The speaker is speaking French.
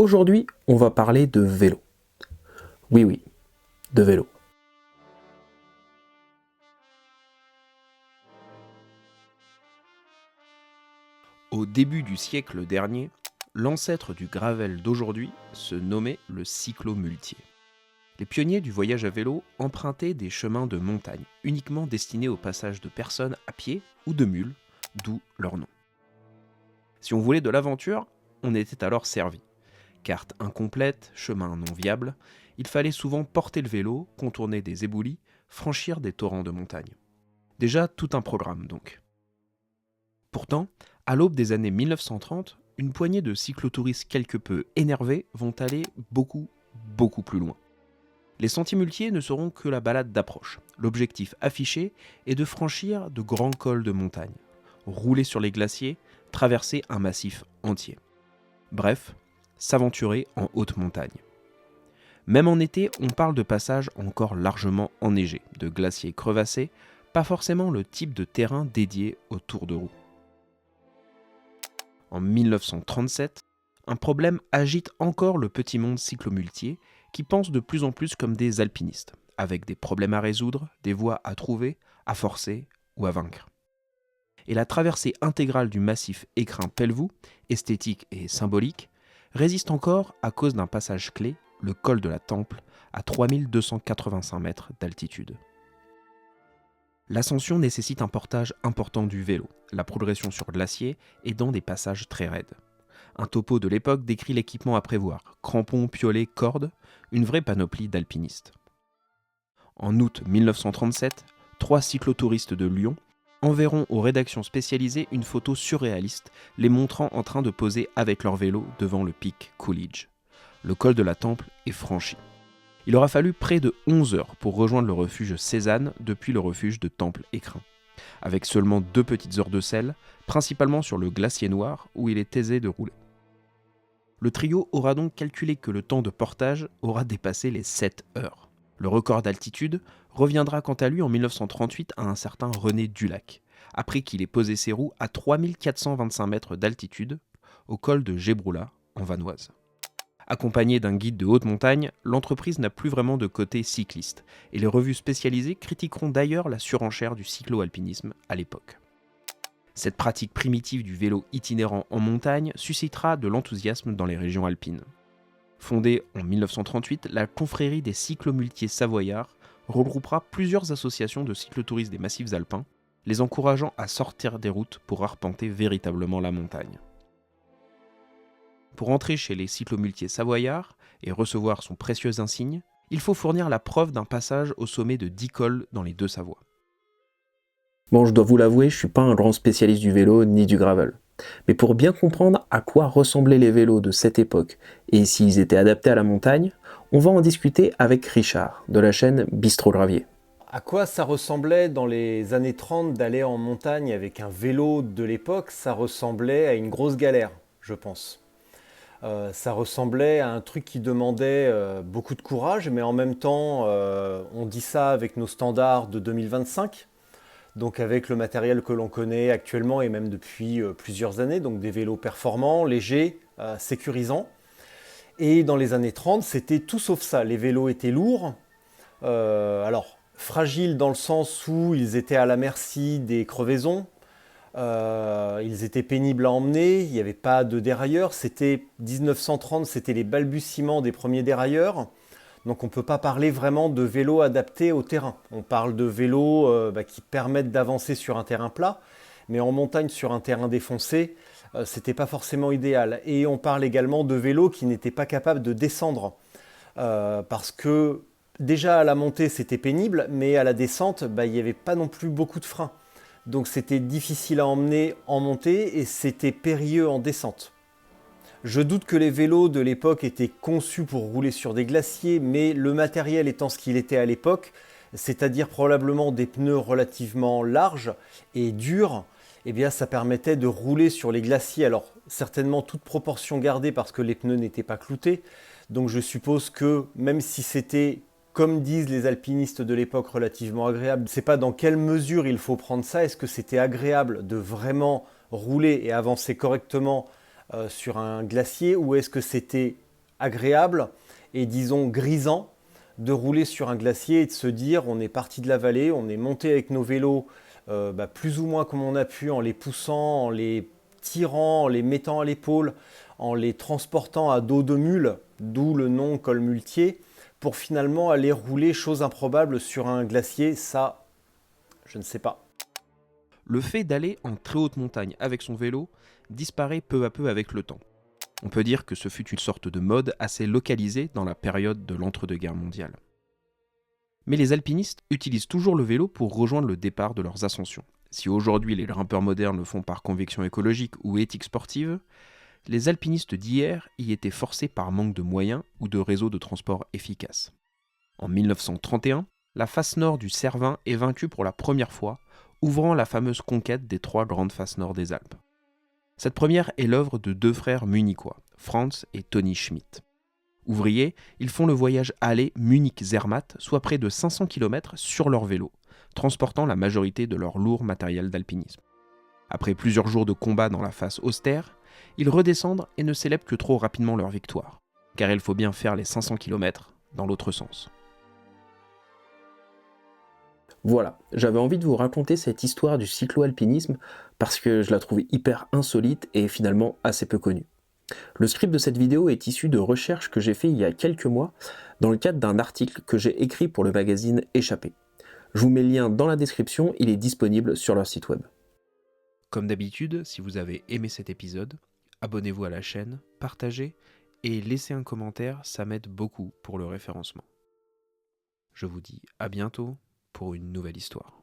Aujourd'hui, on va parler de vélo. Oui, de vélo. Au début du siècle dernier, l'ancêtre du gravel d'aujourd'hui se nommait le cyclomuletier. Les pionniers du voyage à vélo empruntaient des chemins de montagne, uniquement destinés au passage de personnes à pied ou de mules, d'où leur nom. Si on voulait de l'aventure, on était alors servi. Carte incomplète, chemin non viable, il fallait souvent porter le vélo, contourner des éboulis, franchir des torrents de montagne. Déjà tout un programme donc. Pourtant, à l'aube des années 1930, une poignée de cyclotouristes quelque peu énervés vont aller beaucoup plus loin. Les sentiers muletiers ne seront que la balade d'approche. L'objectif affiché est de franchir de grands cols de montagne, rouler sur les glaciers, traverser un massif entier. Bref, s'aventurer en haute montagne. Même en été, on parle de passages encore largement enneigés, de glaciers crevassés, pas forcément le type de terrain dédié au tour de roue. En 1937, un problème agite encore le petit monde cyclomuletier qui pense de plus en plus comme des alpinistes, avec des problèmes à résoudre, des voies à trouver, à forcer ou à vaincre. Et la traversée intégrale du massif écrin-Pelvoux, esthétique et symbolique, résiste encore à cause d'un passage clé, le col de la Temple, à 3285 mètres d'altitude. L'ascension nécessite un portage important du vélo, la progression sur glacier et dans des passages très raides. Un topo de l'époque décrit l'équipement à prévoir, crampons, piolets, cordes, une vraie panoplie d'alpinistes. En août 1937, 3 cyclotouristes de Lyon enverront aux rédactions spécialisées une photo surréaliste les montrant en train de poser avec leur vélo devant le pic Coolidge. Le col de la Temple est franchi. Il aura fallu près de 11 heures pour rejoindre le refuge Cézanne depuis le refuge de Temple-Écrin, avec seulement 2 petites heures de selle, principalement sur le glacier noir où il est aisé de rouler. Le trio aura donc calculé que le temps de portage aura dépassé les 7 heures. Le record d'altitude reviendra quant à lui en 1938 à un certain René Dulac, après qu'il ait posé ses roues à 3425 mètres d'altitude, au col de Gébroula, en Vanoise. Accompagnée d'un guide de haute montagne, l'entreprise n'a plus vraiment de côté cycliste, et les revues spécialisées critiqueront d'ailleurs la surenchère du cyclo-alpinisme à l'époque. Cette pratique primitive du vélo itinérant en montagne suscitera de l'enthousiasme dans les régions alpines. Fondée en 1938, la confrérie des cyclomuletiers savoyards regroupera plusieurs associations de cyclotouristes des massifs alpins, les encourageant à sortir des routes pour arpenter véritablement la montagne. Pour entrer chez les cyclomuletiers savoyards et recevoir son précieux insigne, il faut fournir la preuve d'un passage au sommet de 10 cols dans les Deux-Savoies. Bon, je dois vous l'avouer, je suis pas un grand spécialiste du vélo ni du gravel. Mais pour bien comprendre à quoi ressemblaient les vélos de cette époque et s'ils étaient adaptés à la montagne, on va en discuter avec Richard, de la chaîne Bistro Gravier. À quoi ça ressemblait dans les années 30 d'aller en montagne avec un vélo de l'époque? Ça ressemblait à une grosse galère, je pense. Ça ressemblait à un truc qui demandait beaucoup de courage, mais en même temps, on dit ça avec nos standards de 2025, donc avec le matériel que l'on connaît actuellement et même depuis plusieurs années, donc des vélos performants, légers, sécurisants. Et dans les années 30, c'était tout sauf ça. Les vélos étaient lourds, alors fragiles dans le sens où ils étaient à la merci des crevaisons. Ils étaient pénibles à emmener, il n'y avait pas de dérailleurs, c'était 1930, c'était les balbutiements des premiers dérailleurs, donc on ne peut pas parler vraiment de vélos adaptés au terrain. On parle de vélos qui permettent d'avancer sur un terrain plat, mais en montagne sur un terrain défoncé, c'était pas forcément idéal. Et on parle également de vélos qui n'étaient pas capables de descendre, parce que déjà à la montée c'était pénible, mais à la descente, il n'y avait pas non plus beaucoup de freins. Donc c'était difficile à emmener en montée et c'était périlleux en descente. Je doute que les vélos de l'époque étaient conçus pour rouler sur des glaciers, mais le matériel étant ce qu'il était à l'époque, c'est-à-dire probablement des pneus relativement larges et durs, eh bien ça permettait de rouler sur les glaciers. Alors certainement toute proportion gardée parce que les pneus n'étaient pas cloutés. Donc je suppose que même si c'était, comme disent les alpinistes de l'époque, relativement agréable. Je ne sais pas dans quelle mesure il faut prendre ça. Est-ce que c'était agréable de vraiment rouler et avancer correctement sur un glacier, ou est-ce que c'était agréable et disons grisant de rouler sur un glacier et de se dire on est parti de la vallée, on est monté avec nos vélos plus ou moins comme on a pu en les poussant, en les tirant, en les mettant à l'épaule, en les transportant à dos de mule, d'où le nom col muletier, pour finalement aller rouler, chose improbable, sur un glacier, ça, je ne sais pas. Le fait d'aller en très haute montagne avec son vélo disparaît peu à peu avec le temps. On peut dire que ce fut une sorte de mode assez localisée dans la période de l'entre-deux-guerres mondiales. Mais les alpinistes utilisent toujours le vélo pour rejoindre le départ de leurs ascensions. Si aujourd'hui les grimpeurs modernes le font par conviction écologique ou éthique sportive, les alpinistes d'hier y étaient forcés par manque de moyens ou de réseaux de transport efficaces. En 1931, la face nord du Cervin est vaincue pour la première fois, ouvrant la fameuse conquête des 3 grandes faces nord des Alpes. Cette première est l'œuvre de 2 frères munichois, Franz et Toni Schmidt. Ouvriers, ils font le voyage aller Munich-Zermatt, soit près de 500 km sur leur vélo, transportant la majorité de leur lourd matériel d'alpinisme. Après plusieurs jours de combat dans la face austère, ils redescendent et ne célèbrent que trop rapidement leur victoire, car il faut bien faire les 500 km dans l'autre sens. Voilà, j'avais envie de vous raconter cette histoire du cyclo-alpinisme parce que je la trouvais hyper insolite et finalement assez peu connue. Le script de cette vidéo est issu de recherches que j'ai fait il y a quelques mois dans le cadre d'un article que j'ai écrit pour le magazine Échappée. Je vous mets le lien dans la description, il est disponible sur leur site web. Comme d'habitude, si vous avez aimé cet épisode, abonnez-vous à la chaîne, partagez et laissez un commentaire, ça m'aide beaucoup pour le référencement. Je vous dis à bientôt pour une nouvelle histoire.